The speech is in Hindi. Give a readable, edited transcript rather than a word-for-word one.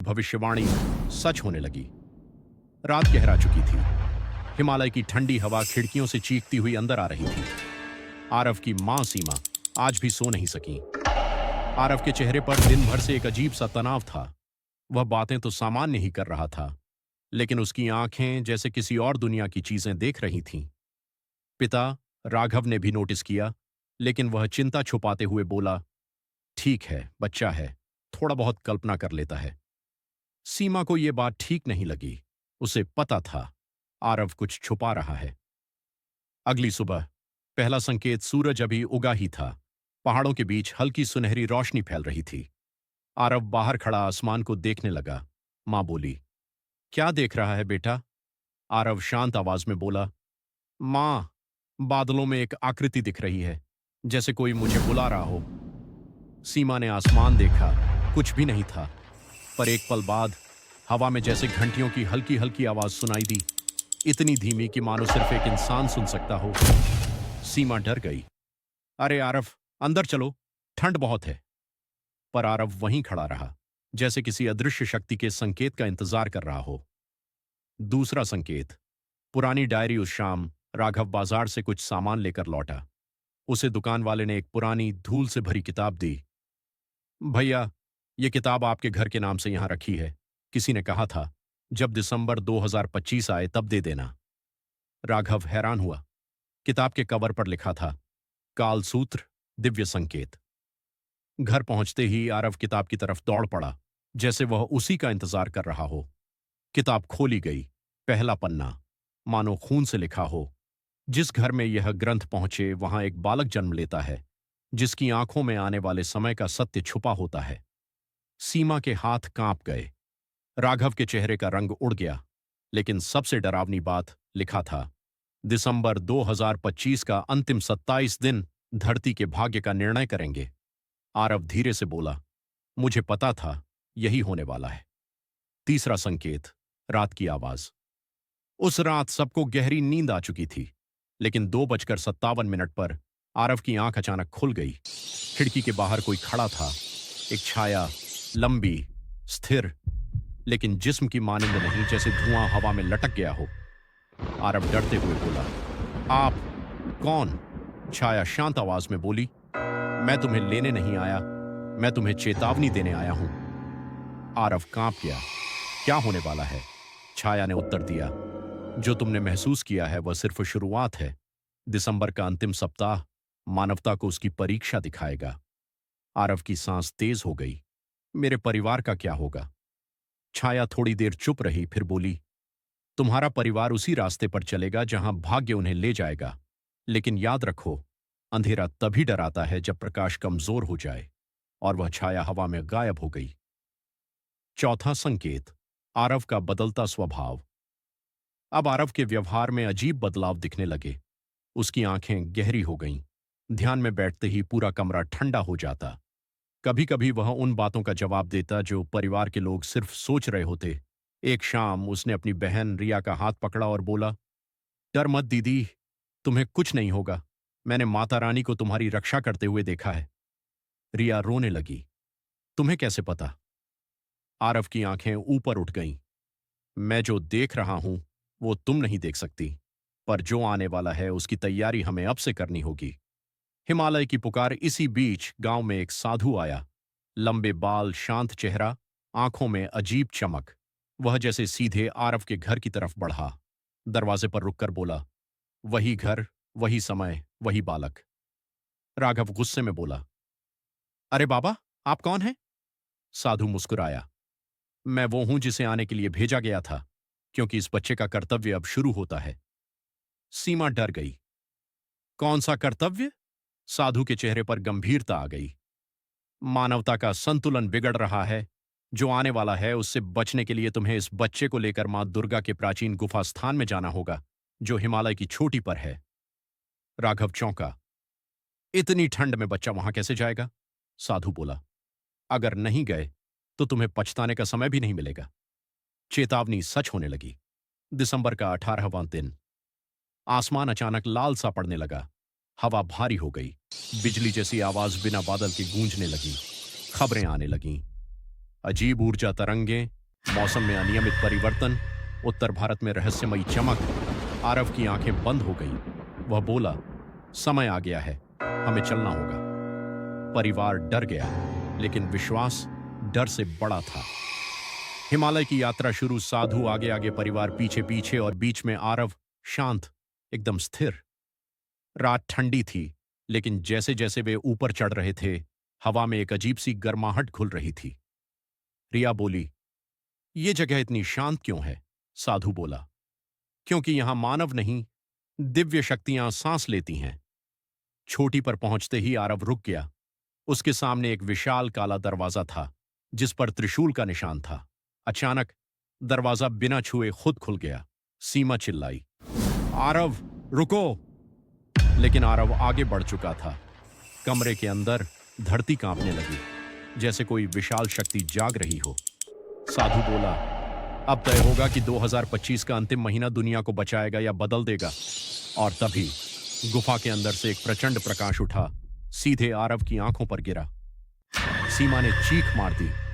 भविष्यवाणी सच होने लगी। रात गहरा चुकी थी। हिमालय की ठंडी हवा खिड़कियों से चीखती हुई अंदर आ रही थी। आरव की मां सीमा आज भी सो नहीं सकी। आरव के चेहरे पर दिन भर से एक अजीब सा तनाव था। वह बातें तो सामान्य ही कर रहा था, लेकिन उसकी आंखें जैसे किसी और दुनिया की चीजें देख रही थीं। पिता राघव ने भी नोटिस किया, लेकिन वह चिंता छुपाते हुए बोला, ठीक है, बच्चा है, थोड़ा बहुत कल्पना कर लेता है। सीमा को यह बात ठीक नहीं लगी। उसे पता था आरव कुछ छुपा रहा है। अगली सुबह पहला संकेत सूरज अभी उगा ही था। पहाड़ों के बीच हल्की सुनहरी रोशनी फैल रही थी। आरव बाहर खड़ा आसमान को देखने लगा। मां बोली, क्या देख रहा है बेटा? आरव शांत आवाज में बोला, मां, बादलों में एक आकृति दिख रही है, जैसे कोई मुझे बुला रहा हो। सीमा ने आसमान देखा, कुछ भी नहीं था। पर एक पल बाद हवा में जैसे घंटियों की हल्की हल्की आवाज सुनाई दी, इतनी धीमी कि मानो सिर्फ एक इंसान सुन सकता हो। सीमा डर गई। अरे आरव, अंदर चलो, ठंड बहुत है। पर आरव वहीं खड़ा रहा, जैसे किसी अदृश्य शक्ति के संकेत का इंतजार कर रहा हो। दूसरा संकेत। पुरानी डायरी। उस शाम राघव बाजार से कुछ सामान लेकर लौटा। उसे दुकान वाले ने एक पुरानी धूल से भरी किताब दी। भैया, यह किताब आपके घर के नाम से यहां रखी है। किसी ने कहा था, जब दिसंबर 2025 आए तब दे देना। राघव हैरान हुआ। किताब के कवर पर लिखा था, कालसूत्र, दिव्य संकेत। घर पहुंचते ही आरव किताब की तरफ दौड़ पड़ा, जैसे वह उसी का इंतजार कर रहा हो। किताब खोली गई। पहला पन्ना मानो खून से लिखा हो। जिस घर में यह ग्रंथ पहुंचे वहां एक बालक जन्म लेता है, जिसकी आंखों में आने वाले समय का सत्य छुपा होता है। सीमा के हाथ कांप गए। राघव के चेहरे का रंग उड़ गया। लेकिन सबसे डरावनी बात लिखा था, दिसंबर 2025 का अंतिम 27 दिन धरती के भाग्य का निर्णय करेंगे। आरव धीरे से बोला, मुझे पता था यही होने वाला है। तीसरा संकेत। रात की आवाज। उस रात सबको गहरी नींद आ चुकी थी, लेकिन 2:57 पर आरव की आंख अचानक खुल गई। खिड़की के बाहर कोई खड़ा था। एक छाया, लंबी, स्थिर, लेकिन जिस्म की मानिंद नहीं, जैसे धुआं हवा में लटक गया हो। आरव डरते हुए बोला, आप कौन? छाया शांत आवाज में बोली, मैं तुम्हें लेने नहीं आया, मैं तुम्हें चेतावनी देने आया हूं। आरव कांप गया। क्या होने वाला है? छाया ने उत्तर दिया, जो तुमने महसूस किया है वह सिर्फ शुरुआत है। दिसंबर का अंतिम सप्ताह मानवता को उसकी परीक्षा दिखाएगा। आरव की सांस तेज हो गई। मेरे परिवार का क्या होगा? छाया थोड़ी देर चुप रही, फिर बोली, तुम्हारा परिवार उसी रास्ते पर चलेगा जहां भाग्य उन्हें ले जाएगा। लेकिन याद रखो, अंधेरा तभी डराता है जब प्रकाश कमजोर हो जाए। और वह छाया हवा में गायब हो गई। चौथा संकेत। आरव का बदलता स्वभाव। अब आरव के व्यवहार में अजीब बदलाव दिखने लगे। उसकी आंखें गहरी हो गईं। ध्यान में बैठते ही पूरा कमरा ठंडा हो जाता। कभी कभी वह उन बातों का जवाब देता जो परिवार के लोग सिर्फ सोच रहे होते। एक शाम उसने अपनी बहन रिया का हाथ पकड़ा और बोला, डर मत दीदी, तुम्हें कुछ नहीं होगा। मैंने माता रानी को तुम्हारी रक्षा करते हुए देखा है। रिया रोने लगी। तुम्हें कैसे पता? आरव की आंखें ऊपर उठ गईं। मैं जो देख रहा हूं वो तुम नहीं देख सकती, पर जो आने वाला है उसकी तैयारी हमें अब से करनी होगी। हिमालय की पुकार। इसी बीच गांव में एक साधु आया। लंबे बाल, शांत चेहरा, आंखों में अजीब चमक। वह जैसे सीधे आरव के घर की तरफ बढ़ा। दरवाजे पर रुककर बोला, वही घर, वही समय, वही बालक। राघव गुस्से में बोला, अरे बाबा, आप कौन हैं? साधु मुस्कुराया, मैं वो हूं जिसे आने के लिए भेजा गया था, क्योंकि इस बच्चे का कर्तव्य अब शुरू होता है। सीमा डर गई। कौन सा कर्तव्य? साधु के चेहरे पर गंभीरता आ गई। मानवता का संतुलन बिगड़ रहा है। जो आने वाला है उससे बचने के लिए तुम्हें इस बच्चे को लेकर मां दुर्गा के प्राचीन गुफा स्थान में जाना होगा, जो हिमालय की चोटी पर है। राघव चौंका। इतनी ठंड में बच्चा वहां कैसे जाएगा? साधु बोला, अगर नहीं गए तो तुम्हें पछताने का समय भी नहीं मिलेगा। चेतावनी सच होने लगी। दिसंबर का 18वां दिन। आसमान अचानक लाल सा पड़ने लगा। हवा भारी हो गई। बिजली जैसी आवाज बिना बादल के गूंजने लगी। खबरें आने लगीं। अजीब ऊर्जा तरंगें मौसम में अनियमित परिवर्तन, उत्तर भारत में रहस्यमयी चमक। आरव की आंखें बंद हो गई। वह बोला, समय आ गया है, हमें चलना होगा। परिवार डर गया, लेकिन विश्वास डर से बड़ा था। हिमालय की यात्रा शुरू, साधु आगे आगे, परिवार पीछे पीछे, और बीच में आरव, शांत, एकदम स्थिर। रात ठंडी थी, लेकिन जैसे जैसे वे ऊपर चढ़ रहे थे, हवा में एक अजीब सी गर्माहट घुल रही थी। रिया बोली, ये जगह इतनी शांत क्यों है? साधु बोला, क्योंकि यहां मानव नहीं, दिव्य शक्तियां सांस लेती हैं। छोटी पर पहुंचते ही आरव रुक गया। उसके सामने एक विशाल काला दरवाजा था, जिस पर त्रिशूल का निशान था। अचानक दरवाजा बिना छुए खुद खुल गया। सीमा चिल्लाई, आरव, रुको! लेकिन आरव आगे बढ़ चुका था। कमरे के अंदर धरती कांपने लगी, जैसे कोई विशाल शक्ति जाग रही हो। साधु बोला, अब तय होगा कि 2025 का अंतिम महीना दुनिया को बचाएगा या बदल देगा। और तभी गुफा के अंदर से एक प्रचंड प्रकाश उठा, सीधे आरव की आंखों पर गिरा। सीमा ने चीख मार दी।